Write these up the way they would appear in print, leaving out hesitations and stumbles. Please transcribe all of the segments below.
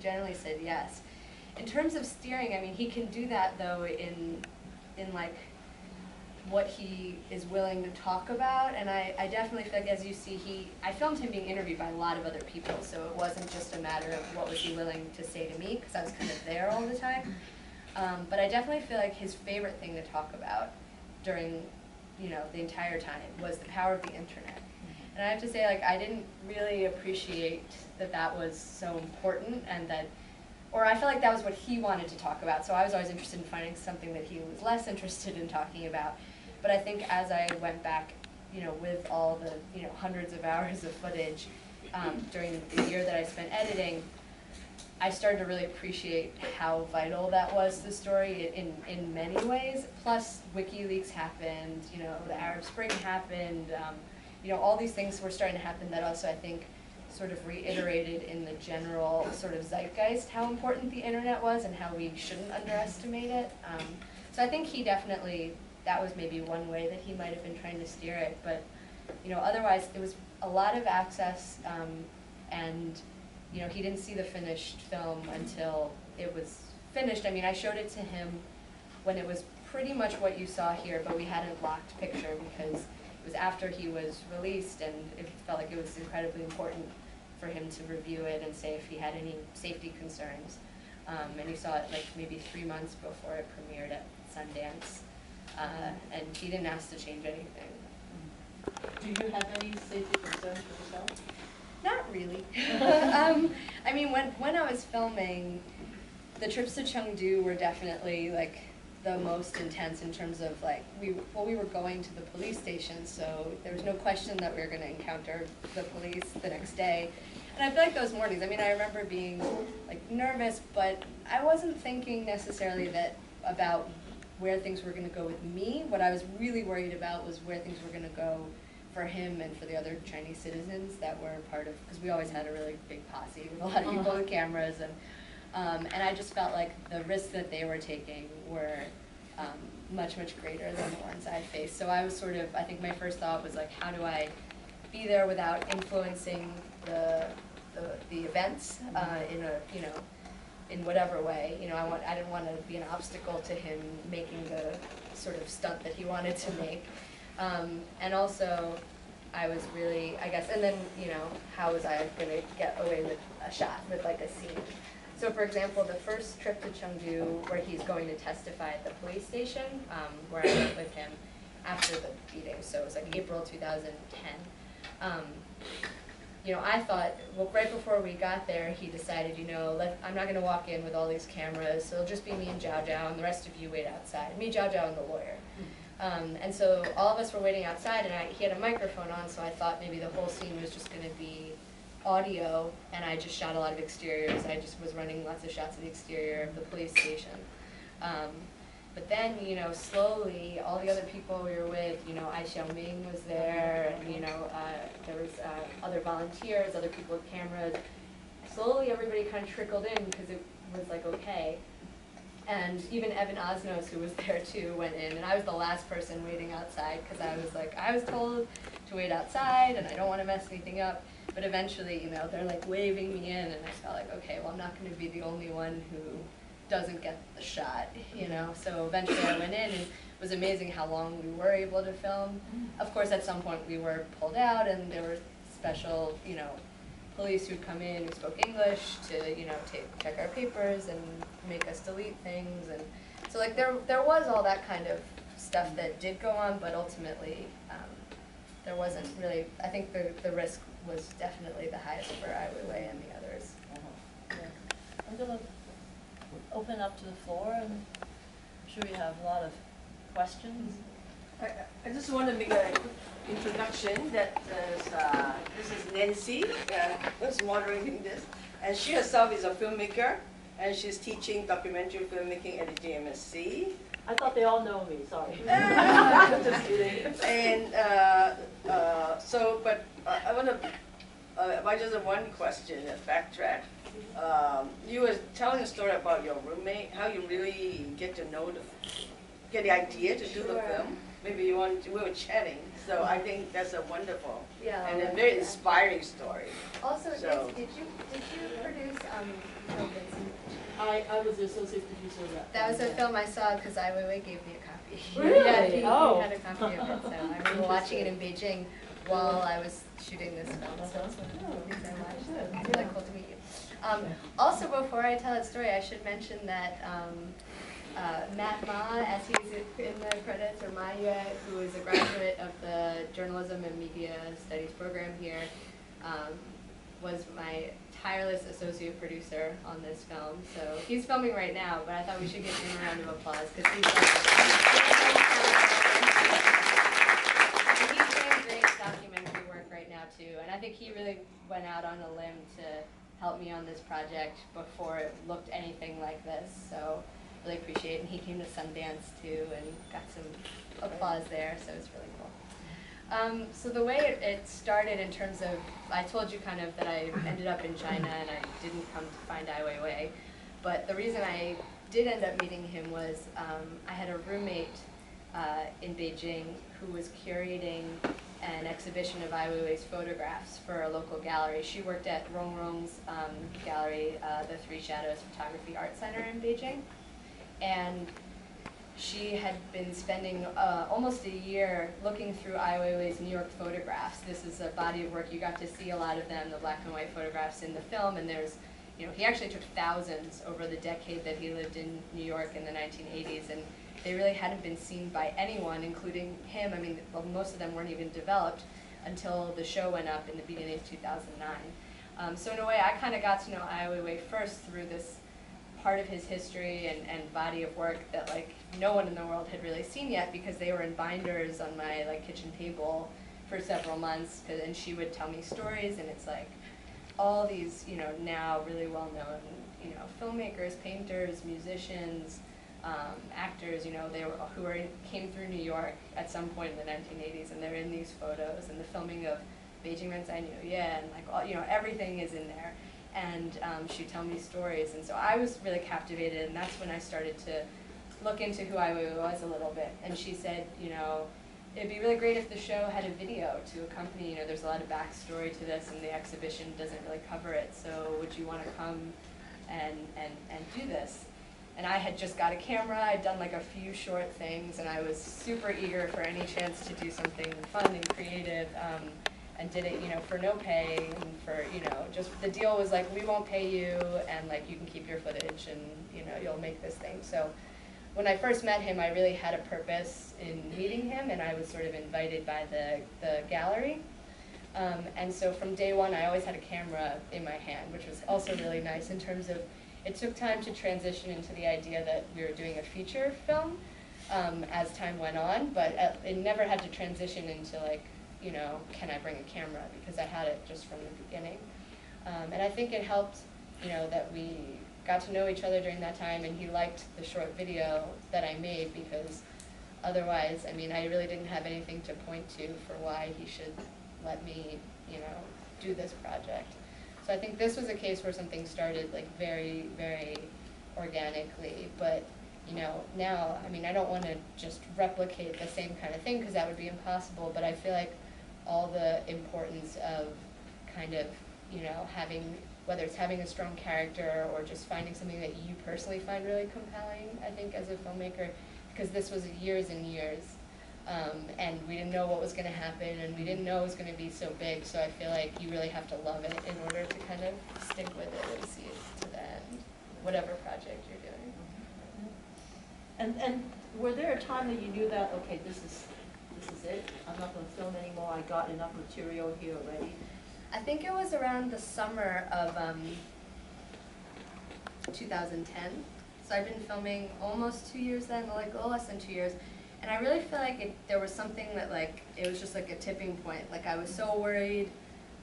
generally said yes. In terms of steering, I mean, he can do that though in like what he is willing to talk about, and I definitely feel like, as you see, I filmed him being interviewed by a lot of other people, so it wasn't just a matter of what was he willing to say to me, because I was kind of there all the time. But I definitely feel like his favorite thing to talk about during, you know, the entire time was the power of the internet. And I have to say, like, I didn't really appreciate that that was so important, and that, or I felt like that was what he wanted to talk about, so I was always interested in finding something that he was less interested in talking about. But I think as I went back, you know, with all the, you know, hundreds of hours of footage during the year that I spent editing, I started to really appreciate how vital that was to the story in many ways. Plus, WikiLeaks happened, you know, the Arab Spring happened, you know, all these things were starting to happen that also, I think, sort of reiterated in the general sort of zeitgeist how important the internet was and how we shouldn't underestimate it. So I think he definitely, that was maybe one way that he might have been trying to steer it, but, you know, otherwise it was a lot of access, and, you know, he didn't see the finished film until it was finished. I mean, I showed it to him when it was pretty much what you saw here, but we hadn't locked picture because it was after he was released, and it felt like it was incredibly important for him to review it and say if he had any safety concerns. And he saw it like maybe 3 months before it premiered at Sundance. And he didn't ask to change anything. Do you have any safety concerns for yourself? Not really. I mean, when I was filming, the trips to Chengdu were definitely like the most intense in terms of like, we were going to the police station, so there was no question that we were going to encounter the police the next day. And I feel like those mornings, I mean, I remember being like nervous, but I wasn't thinking necessarily about where things were going to go with me. What I was really worried about was where things were going to go for him and for the other Chinese citizens that were part of, because we always had a really big posse with a lot of people with cameras, and I just felt like the risks that they were taking were much, much greater than the ones I faced. So I was sort of, I think my first thought was like, how do I be there without influencing the events in a, you know, in whatever way. You know, I didn't want to be an obstacle to him making the sort of stunt that he wanted to make. And also, I was really, I guess, and then, you know, how was I going to get away with a shot, with like a scene? So for example, the first trip to Chengdu, where he's going to testify at the police station, where I went with him after the beating, so it was like April 2010. You know, I thought, well, right before we got there, he decided, you know, I'm not going to walk in with all these cameras, so it'll just be me and Zhao Zhao, and the rest of you wait outside. Me, Zhao Zhao, and the lawyer. And so all of us were waiting outside, and he had a microphone on, so I thought maybe the whole scene was just going to be audio, and I just shot a lot of exteriors. I just was running lots of shots of the exterior of the police station. But then, you know, slowly, all the other people we were with, you know, Ai Xiaoming was there, and, you know, there was other volunteers, other people with cameras. Slowly, everybody kind of trickled in because it was like, okay. And even Evan Osnos, who was there too, went in, and I was the last person waiting outside because I was like, I was told to wait outside, and I don't want to mess anything up. But eventually, you know, they're like waving me in, and I felt like, okay, well, I'm not going to be the only one who doesn't get the shot, you know. So eventually I went in, and it was amazing how long we were able to film. Of course, at some point we were pulled out, and there were special, you know, police who'd come in who spoke English to, you know, check our papers and make us delete things. And so like there was all that kind of stuff that did go on, but ultimately there wasn't really, I think the risk was definitely the highest for Weiwei and the others. Yeah. I'm going to open up to the floor, and I'm sure we have a lot of questions. I just want to make an introduction that this is Nancy, who's moderating this, and she herself is a filmmaker, and she's teaching documentary filmmaking at the JMSC. I thought they all know me, sorry. Just kidding. And but I want to, I just have one question, a backtrack. You were telling a story about your roommate, how you really get to know get the idea to do the film. Maybe we were chatting, so I think that's a wonderful and a very inspiring story. Also, so, did you produce the I was the associate producer of that. That was a yeah. film I saw because Weiwei gave me a copy. Really? Yeah, he Oh. had a copy of it, so I remember watching it in Beijing while I was shooting this film. So it's one of the things I watched. So it's really cool to meet you. Also, before I tell that story, I should mention that Matt Ma, as he's in the credits, or Ma Yue, who is a graduate of the Journalism and Media Studies program here, was my tireless associate producer on this film. So he's filming right now, but I thought we should give him a round of applause because he's doing great documentary work right now too. And I think he really went out on a limb to help me on this project before it looked anything like this. So really appreciate it. And he came to Sundance too and got some applause there, so it's really cool. So the way it started in terms of, I told you kind of that I ended up in China and I didn't come to find Ai Weiwei, but the reason I did end up meeting him was I had a roommate in Beijing who was curating an exhibition of Ai Weiwei's photographs for a local gallery. She worked at Rong Rong's gallery, the Three Shadows Photography Art Center in Beijing, and she had been spending almost a year looking through Ai Weiwei's New York photographs. This is a body of work. You got to see a lot of them, the black and white photographs in the film, and there's, you know, he actually took thousands over the decade that he lived in New York in the 1980s, and they really hadn't been seen by anyone, including him. I mean, well, most of them weren't even developed until the show went up in the beginning of 2009. So in a way, I kind of got to know Ai Weiwei first through this part of his history and body of work that like no one in the world had really seen yet, because they were in binders on my like kitchen table for several months, and she would tell me stories, and it's like all these, you know, now really well-known, you know, filmmakers, painters, musicians, actors, you know, came through New York at some point in the 1980s, and they're in these photos, and the filming of Beijing Renzai Niu, and like all, you know, everything is in there. And she'd tell me stories, and so I was really captivated, and that's when I started to look into who Ai Weiwei was a little bit. And she said, you know, it'd be really great if the show had a video to accompany, you know, there's a lot of backstory to this, and the exhibition doesn't really cover it, so would you want to come and do this? And I had just got a camera, I'd done like a few short things, and I was super eager for any chance to do something fun and creative. And did it, you know, for no pay, and for, you know, just the deal was like, we won't pay you, and like you can keep your footage, and you know, you'll make this thing. So when I first met him, I really had a purpose in meeting him, and I was sort of invited by the gallery. And so from day one, I always had a camera in my hand, which was also really nice in terms of, it took time to transition into the idea that we were doing a feature film as time went on, but it never had to transition into like, you know, can I bring a camera, because I had it just from the beginning. And I think it helped, you know, that we got to know each other during that time, and he liked the short video that I made, because otherwise, I mean, I really didn't have anything to point to for why he should let me, you know, do this project. So I think this was a case where something started like very, very organically, but you know, now, I mean, I don't want to just replicate the same kind of thing, because that would be impossible, but I feel like all the importance of kind of, you know, having, whether it's having a strong character or just finding something that you personally find really compelling, I think, as a filmmaker, because this was years and years, and we didn't know what was going to happen, and we didn't know it was going to be so big, so I feel like you really have to love it in order to kind of stick with it and see it to the end, whatever project you're doing. And were there a time that you knew that, okay, this is it, I'm not going to film anymore, I got enough material here already? I think it was around the summer of 2010. So I've been filming almost 2 years then, like a little less than 2 years. And I really feel like there was something that like, it was just like a tipping point. Like I was so worried,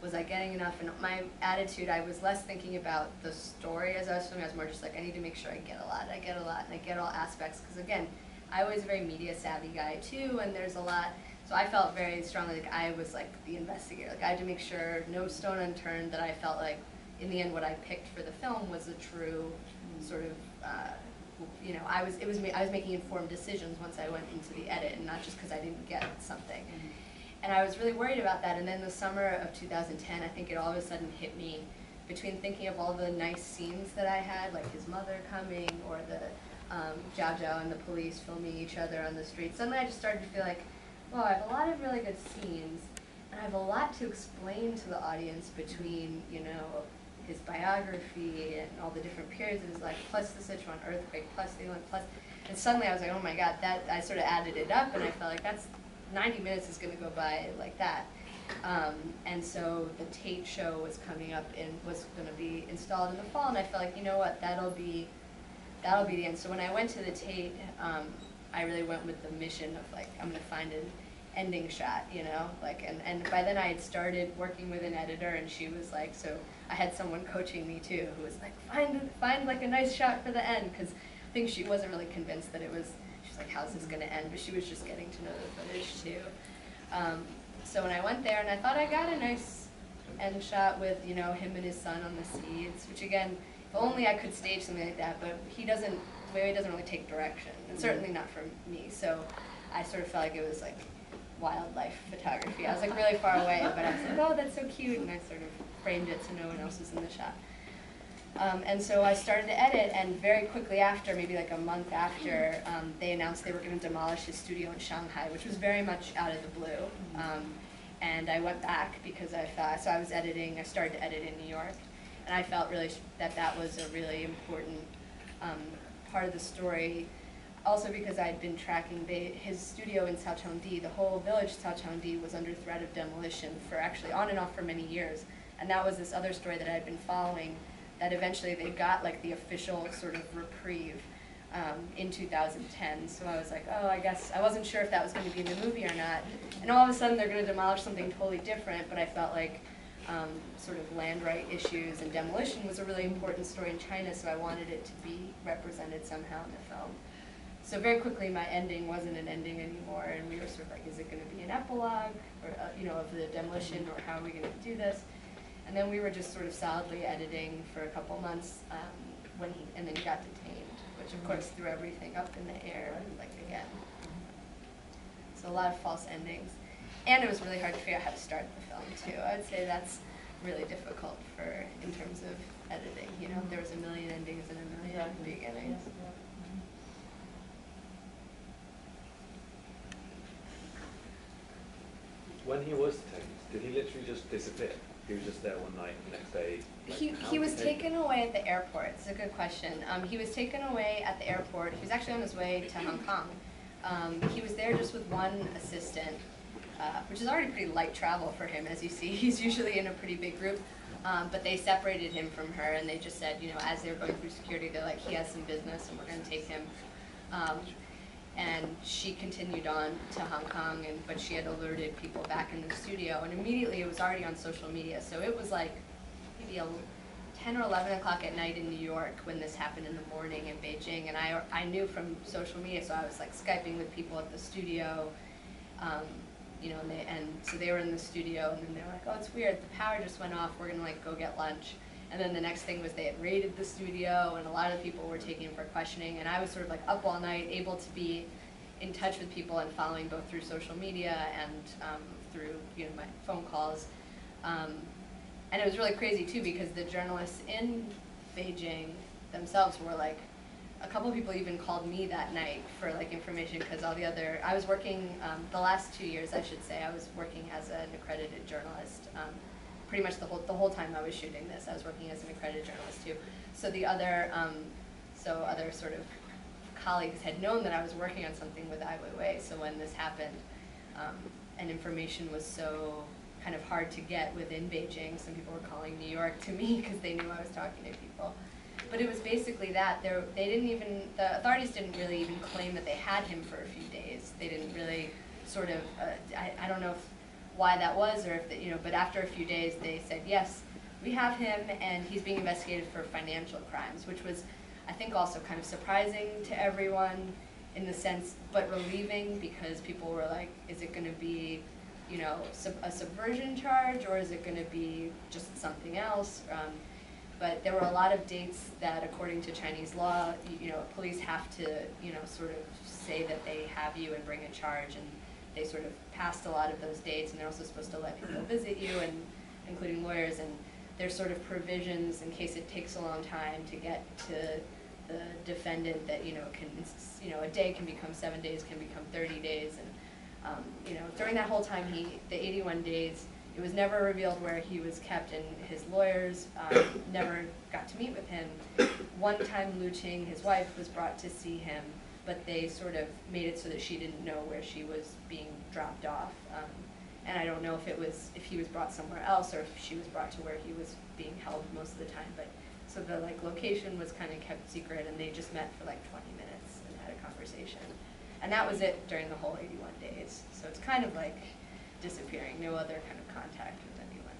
was I getting enough? And my attitude, I was less thinking about the story as I was filming. I was more just like, I need to make sure I get a lot, and I get all aspects. Because again, I was a very media savvy guy too, and there's a lot. So I felt very strongly like I was like the investigator. Like I had to make sure no stone unturned, that I felt like in the end what I picked for the film was a true sort of, you know, I was making informed decisions once I went into the edit, and not just because I didn't get something. And I was really worried about that. And then the summer of 2010, I think it all of a sudden hit me between thinking of all the nice scenes that I had, like his mother coming, or the Zhao Zhao and the police filming each other on the street, suddenly I just started to feel like, well, I have a lot of really good scenes, and I have a lot to explain to the audience between, you know, his biography and all the different periods of his life, plus the Sichuan earthquake, plus the Olympics, plus, and suddenly I was like, oh my God, that, I sort of added it up, and I felt like that's, 90 minutes is going to go by like that. And so the Tate show was coming up and was going to be installed in the fall, and I felt like, you know what, that'll be the end. So when I went to the Tate, I really went with the mission of like, I'm going to find an ending shot, you know, like, and by then I had started working with an editor, and she was like, so I had someone coaching me too, who was like, find like a nice shot for the end, because I think she wasn't really convinced that it was, she's like, how's this going to end, but she was just getting to know the footage too. So when I went there, and I thought I got a nice end shot with, you know, him and his son on the seats, which again, if only I could stage something like that, but Weiwei doesn't really take direction, and certainly not from me, so I sort of felt like it was like wildlife photography. I was like really far away, but I was like, oh, that's so cute, and I sort of framed it so no one else was in the shot. And so I started to edit, and very quickly after, maybe like a month after, they announced they were going to demolish his studio in Shanghai, which was very much out of the blue. And I went back because I thought, so I was editing, I started to edit in New York, and I felt really that that was a really important part of the story. Also because I had been tracking his studio in Caochengdi, the whole village Caochengdi was under threat of demolition for actually on and off for many years. And that was this other story that I had been following, that eventually they got like the official sort of reprieve in 2010. So I was like, oh, I guess, I wasn't sure if that was going to be in the movie or not. And all of a sudden they're going to demolish something totally different, but I felt like sort of land right issues and demolition was a really important story in China, so I wanted it to be represented somehow in the film. So very quickly my ending wasn't an ending anymore, and we were sort of like, is it going to be an epilogue, or you know, of the demolition, or how are we going to do this? And then we were just sort of solidly editing for a couple months and then he got detained, which of course threw everything up in the air, like again. So a lot of false endings. And it was really hard to figure out how to start the film too. I would say that's really difficult in terms of editing. You know, there was a million endings and a million beginnings. When he was detained, did he literally just disappear? He was just there one night, and the next day? Like, he was taken away at the airport. It's a good question. He was taken away at the airport. He was actually on his way to Hong Kong. He was there just with one assistant, which is already pretty light travel for him, as you see. He's usually in a pretty big group. But they separated him from her, and they just said, you know, as they were going through security, they're like, he has some business, and we're going to take him. And she continued on to Hong Kong, but she had alerted people back in the studio, and immediately it was already on social media. So it was like maybe 10 or 11 o'clock at night in New York when this happened in the morning in Beijing, and I knew from social media, so I was like Skyping with people at the studio, you know, and so they were in the studio, and then they were like, oh, it's weird, the power just went off, we're gonna like go get lunch. And then the next thing was they had raided the studio, and a lot of people were taken for questioning, and I was sort of like up all night, able to be in touch with people and following both through social media and through, you know, my phone calls. And it was really crazy too, because the journalists in Beijing themselves were like, a couple of people even called me that night for like information, because all the other, I was working, the last 2 years I should say, I was working as an accredited journalist. Pretty much the whole time I was shooting this, I was working as an accredited journalist too. So the other, other sort of colleagues had known that I was working on something with Ai Weiwei. So when this happened, and information was so kind of hard to get within Beijing, some people were calling New York to me because they knew I was talking to people. But it was basically that the authorities didn't really even claim that they had him for a few days. They didn't really sort of, I don't know why that was, or if, you know, but after a few days they said, yes, we have him, and he's being investigated for financial crimes, which was, I think, also kind of surprising to everyone in the sense, but relieving, because people were like, is it going to be, you know, a subversion charge, or is it going to be just something else? But there were a lot of dates that, according to Chinese law, you know, police have to, you know, sort of say that they have you and bring a charge, and they sort of passed a lot of those dates, and they're also supposed to let people visit you, and including lawyers, and there's sort of provisions in case it takes a long time to get to the defendant that, a day can become 7 days, can become 30 days. And, during that whole time, the 81 days, it was never revealed where he was kept, and his lawyers never got to meet with him. One time, Lu Qing, his wife, was brought to see him, but they sort of made it so that she didn't know where she was being dropped off. And I don't know if he was brought somewhere else or if she was brought to where he was being held most of the time. But so the location was kind of kept secret, and they just met for 20 minutes and had a conversation. And that was it during the whole 81 days. So it's kind of like disappearing, no other kind of contact with anyone.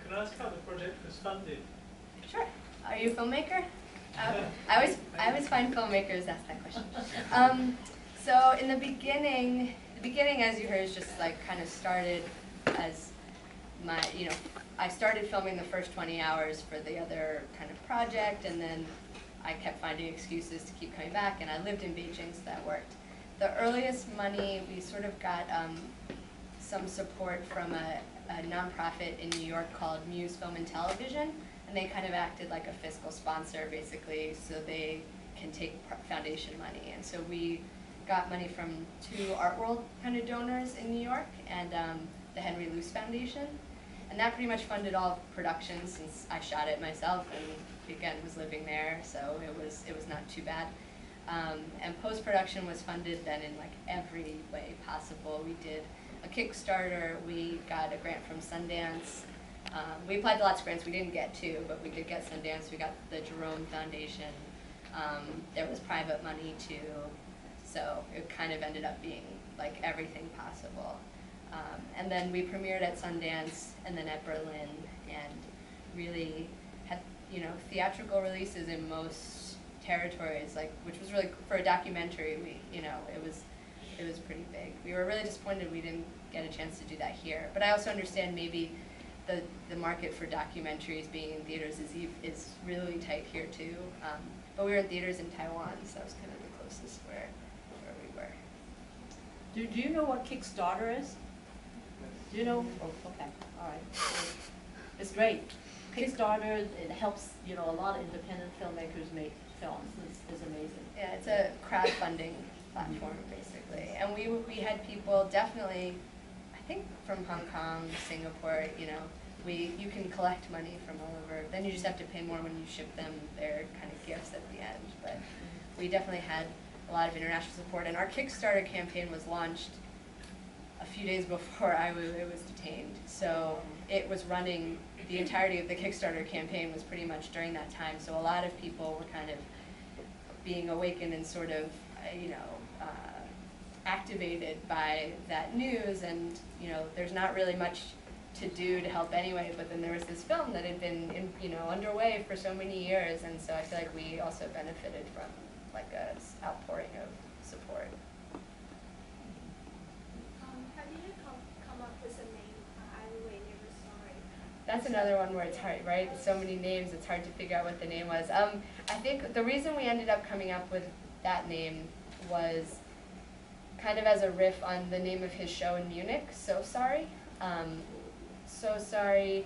Can I ask how the project was funded? Sure. Are you a filmmaker? I always find filmmakers ask that question. So in the beginning, as you heard, is just kind of started as my, I started filming the first 20 hours for the other kind of project, and then I kept finding excuses to keep coming back, and I lived in Beijing, so that worked. The earliest money, we sort of got some support from a nonprofit in New York called Muse Film and Television, and they kind of acted like a fiscal sponsor, basically, so they can take foundation money. And so we got money from 2 Art World kind of donors in New York, and the Henry Luce Foundation. And that pretty much funded all production, since I shot it myself and, again, was living there, so it was not too bad. And post-production was funded then in every way possible. We did a Kickstarter, we got a grant from Sundance. We applied to lots of grants, we didn't get 2, but we did get Sundance. We got the Jerome Foundation. There was private money too. So it kind of ended up being everything possible. And then we premiered at Sundance and then at Berlin, and really had, theatrical releases in most territories, which was really, for a documentary, it was pretty big. We were really disappointed we didn't get a chance to do that here. But I also understand maybe the market for documentaries being in theaters is really tight here too. But we were in theaters in Taiwan, so that was kind of the closest where we were. Do you know what Kickstarter is? Do you know? Oh, okay, all right. It's great. Kickstarter, it helps, a lot of independent filmmakers make films. It's amazing. Yeah, it's a crowdfunding platform, basically. And we had people definitely, I think from Hong Kong, Singapore, you can collect money from all over. Then you just have to pay more when you ship them their kind of gifts at the end. But we definitely had a lot of international support. And our Kickstarter campaign was launched a few days before it was detained. So it was running, the entirety of the Kickstarter campaign was pretty much during that time. So a lot of people were kind of being awakened and sort of, activated by that news. And, there's not really much to do to help anyway, but then there was this film that had been underway for so many years, and so I feel like we also benefited from a outpouring of support. How did you come up with the name Weiwei Never Sorry? That's another one where it's hard, right? So many names, it's hard to figure out what the name was. I think the reason we ended up coming up with that name was kind of as a riff on the name of his show in Munich, So Sorry. So Sorry,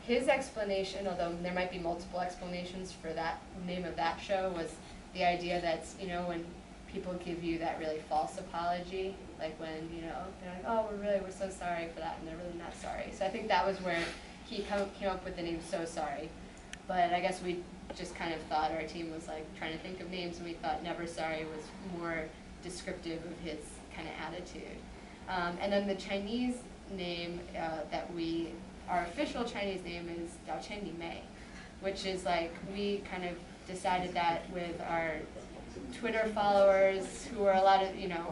his explanation, although there might be multiple explanations for that name of that show, was the idea that, when people give you that really false apology, when, they're like, oh, we're so sorry for that, and they're really not sorry. So I think that was where he came up with the name So Sorry. But I guess we just kind of thought, our team was trying to think of names, and we thought Never Sorry was more descriptive of his kind of attitude. And then the Chinese name our official Chinese name is Dao Chen Ni Mei, which is we kind of decided that with our Twitter followers, who are a lot of,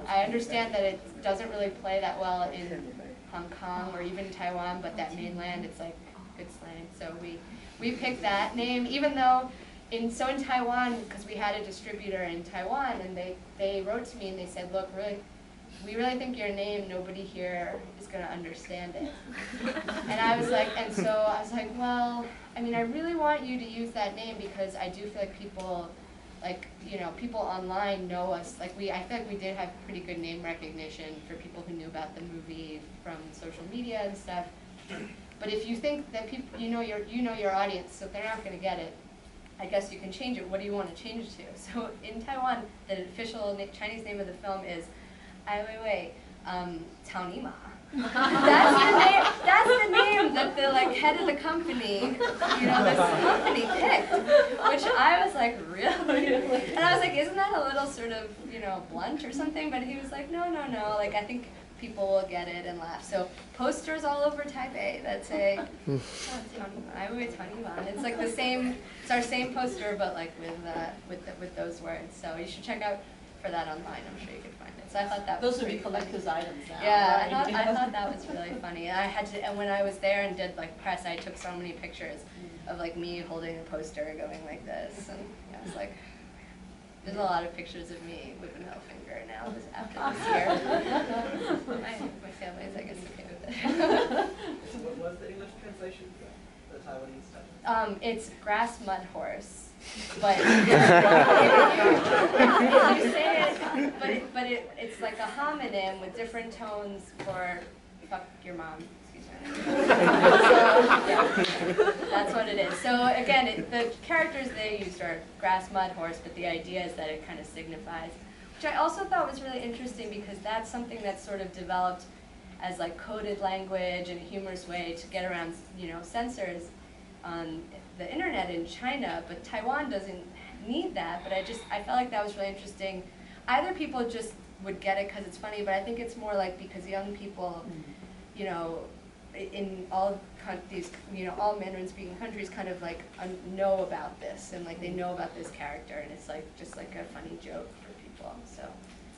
I understand that it doesn't really play that well in Hong Kong or even Taiwan, but that mainland, it's good slang. So we picked that name, even though in Taiwan, because we had a distributor in Taiwan, and they wrote to me and they said, look, we really think your name, nobody here is going to understand it. And I was like, well, I really want you to use that name because I do feel like people like, you know, people online know us. Like I feel like we did have pretty good name recognition for people who knew about the movie from social media and stuff. But if you think that people, you know your audience, so they're not going to get it, I guess you can change it. What do you want to change to? So in Taiwan, the official Chinese name of the film is Weiwei, Tao Ni Ma. That's the name that the like head of the company, you know, this company picked, which I was like, really? And I was like, isn't that a little sort of, you know, blunt or something? But he was like, no, like I think people will get it and laugh. So posters all over Taipei that say, Weiwei Tao Ni Ma. It's like the same, it's our same poster, but like with those words. So you should check out for that online. I'm sure you could find it. So I thought that was Those would be pretty collector's funny. items now. Yeah, right? I thought that was really funny. And I had to, and when I was there and did like press, I took so many pictures of like me holding a poster going like this, and I was like, there's a lot of pictures of me with a middle finger now after this year. my family's, I guess, okay with it. So what was the English translation for the Taiwanese stuff? It's grass mud horse. But if you say it, but it's like a homonym with different tones for fuck your mom. Excuse me. So, yeah, that's what it is. So again, the characters they used are grass, mud, horse, but the idea is that it kind of signifies, which I also thought was really interesting because that's something that's sort of developed as like coded language in a humorous way to get around, you know, censors on the internet in China, but Taiwan doesn't need that. But I felt like that was really interesting. Either people just would get it because it's funny, but I think it's more like because young people, you know, in all these, you know, all Mandarin-speaking countries kind of like know about this, and like they know about this character, and it's like just like a funny joke for people. So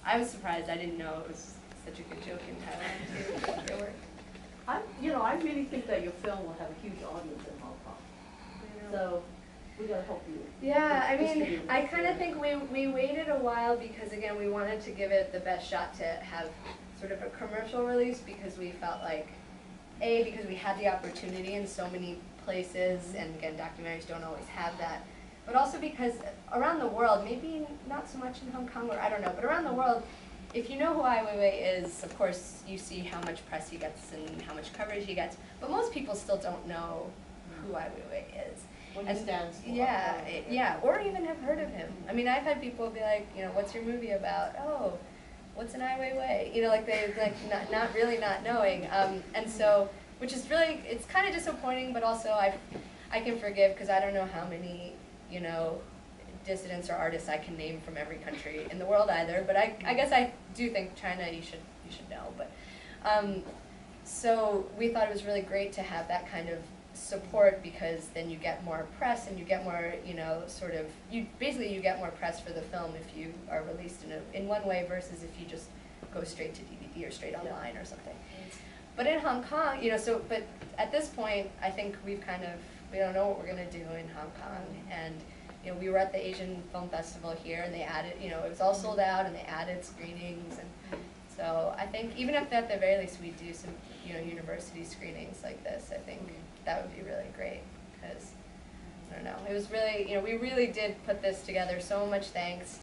I was surprised. I didn't know it was such a good joke in Thailand too. It worked. I really think that your film will have a huge audience in Hong Kong. So we gotta help you. Yeah, I mean, I kind of think we waited a while because again we wanted to give it the best shot to have sort of a commercial release because we felt like, because we had the opportunity in so many places, and again documentaries don't always have that, but also because around the world, maybe not so much in Hong Kong, or I don't know, but around the world, if you know who Ai Weiwei is, of course you see how much press he gets and how much coverage he gets, but most people still don't know who Ai Weiwei is. What he stands for. Yeah, or even have heard of him. I mean, I've had people be like, you know, what's your movie about? Oh, what's an Ai Weiwei? You know, like they not really not knowing. And so, which is really, it's kind of disappointing, but also I can forgive because I don't know how many, you know, dissidents or artists I can name from every country in the world either. But I guess I do think China you should know. But so we thought it was really great to have that kind of support because then you get more press and you get more, you know, sort of, you get more press for the film if you are released in one way versus if you just go straight to DVD or straight online or something. But in Hong Kong, you know, but at this point, I think we don't know what we're going to do in Hong Kong. And, you know, we were at the Asian Film Festival here and they added, you know, it was all sold out and they added screenings. And so I think even if at the very least we do some, you know, university screenings like this, I think that would be really great because, I don't know, it was really, you know, we really did put this together. So much thanks